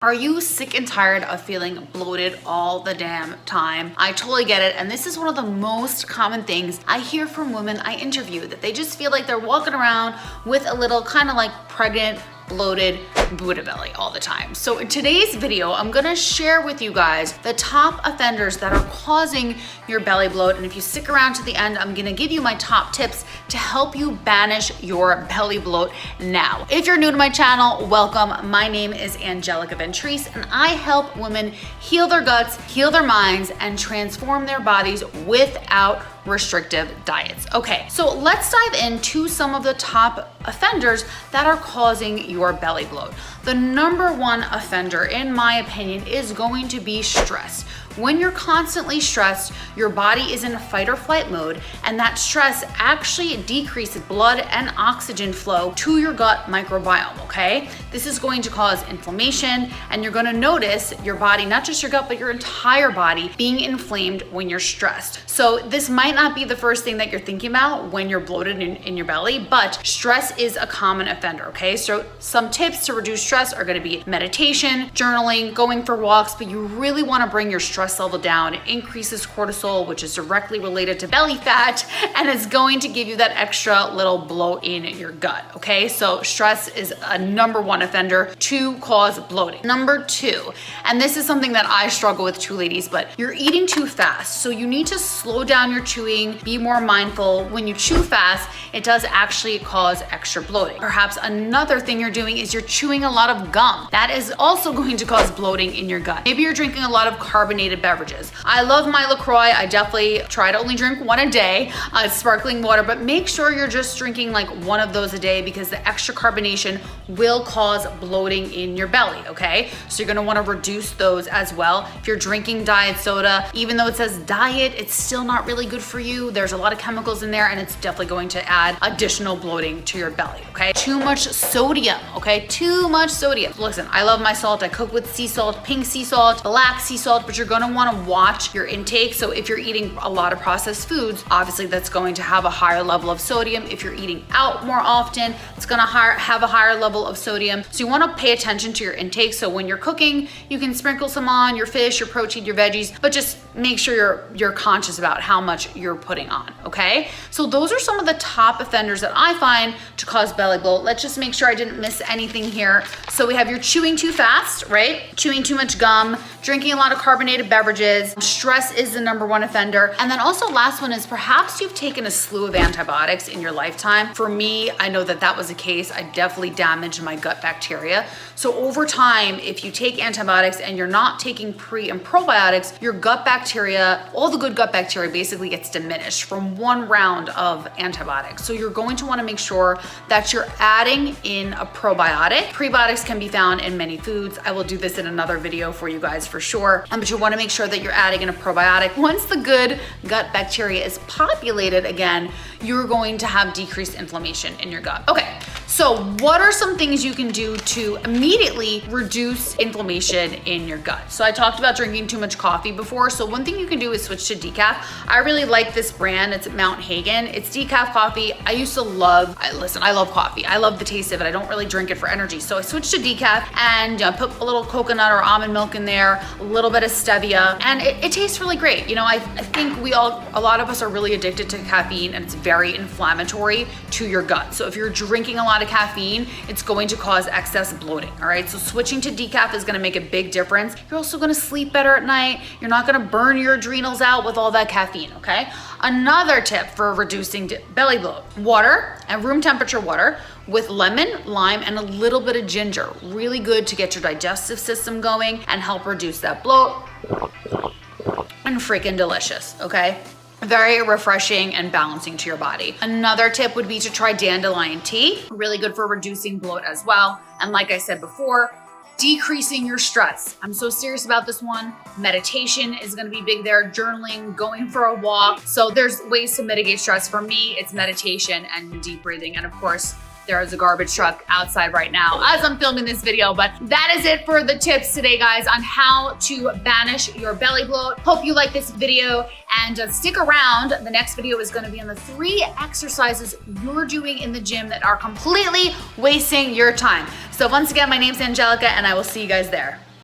Are you sick and tired of feeling bloated all the damn time? I totally get it, and this is one of the most common things I hear from women I interview, that they just feel like they're walking around with a little kind of like pregnant, bloated Buddha belly all the time. So in today's video, I'm gonna share with you guys the top offenders that are causing your belly bloat. And if you stick around to the end, I'm gonna give you my top tips to help you banish your belly bloat now. If you're new to my channel, welcome. My name is Angelica Ventrice, and I help women heal their guts, heal their minds, and transform their bodies without restrictive diets. Okay, so let's dive into some of the top offenders that are causing your belly bloat. The number one offender, in my opinion, is going to be stress. When you're constantly stressed, your body is in a fight or flight mode, and that stress actually decreases blood and oxygen flow to your gut microbiome, okay? This is going to cause inflammation, and you're gonna notice your body, not just your gut, but your entire body being inflamed when you're stressed. So this might not be the first thing that you're thinking about when you're bloated in your belly, but stress is a common offender, okay? So some tips to reduce stress are gonna be meditation, journaling, going for walks, but you really wanna bring your stress level down. It increases cortisol, which is directly related to belly fat, and it's going to give you that extra little bloat in your gut, okay? So stress is a number one offender to cause bloating. Number two, and this is something that I struggle with too, ladies, but you're eating too fast. So you need to slow down your chewing, be more mindful. When you chew fast, it does actually cause extra bloating. Perhaps another thing you're doing is you're chewing a lot of gum. That is also going to cause bloating in your gut. Maybe you're drinking a lot of carbonated beverages. I love my LaCroix. I definitely try to only drink one a day. It's sparkling water, but make sure you're just drinking like one of those a day, because the extra carbonation will cause bloating in your belly, okay? So you're gonna wanna reduce those as well. If you're drinking diet soda, even though it says diet, it's still not really good for you. There's a lot of chemicals in there, and it's definitely going to add additional bloating to your belly, okay? Too much sodium, okay? Too much sodium. Listen, I love my salt. I cook with sea salt, pink sea salt, black sea salt, but you're gonna wanna watch your intake. So if you're eating a lot of processed foods, obviously that's going to have a higher level of sodium. If you're eating out more often, it's gonna have a higher level of sodium. So you wanna pay attention to your intake. So when you're cooking, you can sprinkle some on your fish, your protein, your veggies, but just make sure you're conscious about how much you're putting on, okay? So those are some of the top offenders that I find to cause belly bloat. Let's just make sure I didn't miss anything here. So we have your chewing too fast, right? Chewing too much gum, drinking a lot of carbonated beverages. Stress is the number one offender. And then also last one is perhaps you've taken a slew of antibiotics in your lifetime. For me, I know that was the case. I definitely damaged my gut bacteria. So over time, if you take antibiotics and you're not taking pre and probiotics, your gut bacteria, all the good gut bacteria basically gets diminished from one round of antibiotics. So you're going to want to make sure that you're adding in a probiotic. Prebiotics can be found in many foods. I will do this in another video for you guys for sure. But you want to make sure that you're adding in a probiotic. Once the good gut bacteria is populated again, you're going to have decreased inflammation in your gut. Okay, so what are some things you can do to immediately reduce inflammation in your gut? So I talked about drinking too much coffee before. So one thing you can do is switch to decaf. I really like this brand. It's Mount Hagen. It's decaf coffee. I used to love, I love coffee. I love the taste of it. I don't really drink it for energy. So I switched to decaf and put a little coconut or almond milk in there, a little bit of stevia, and it tastes really great. You know, I think a lot of us are really addicted to caffeine, and it's very inflammatory to your gut. So if you're drinking a lot of caffeine, it's going to cause excess bloating, all right? So switching to decaf is gonna make a big difference. You're also gonna sleep better at night. You're not gonna burn your adrenals out with all that caffeine, okay? Another tip for reducing belly bloat: water, and room temperature water with lemon, lime, and a little bit of ginger. Really good to get your digestive system going and help reduce that bloat. And freaking delicious, okay? Very refreshing and balancing to your body. Another tip would be to try dandelion tea. Really good for reducing bloat as well. And like I said before, decreasing your stress. I'm so serious about this one. Meditation is gonna be big there, journaling, going for a walk. So there's ways to mitigate stress. For me, it's meditation and deep breathing. And of course, there is a garbage truck outside right now as I'm filming this video, but that is it for the tips today, guys, on how to banish your belly bloat. Hope you like this video, and stick around. The next video is gonna be on the 3 exercises you're doing in the gym that are completely wasting your time. So once again, my name's Angelica, and I will see you guys there.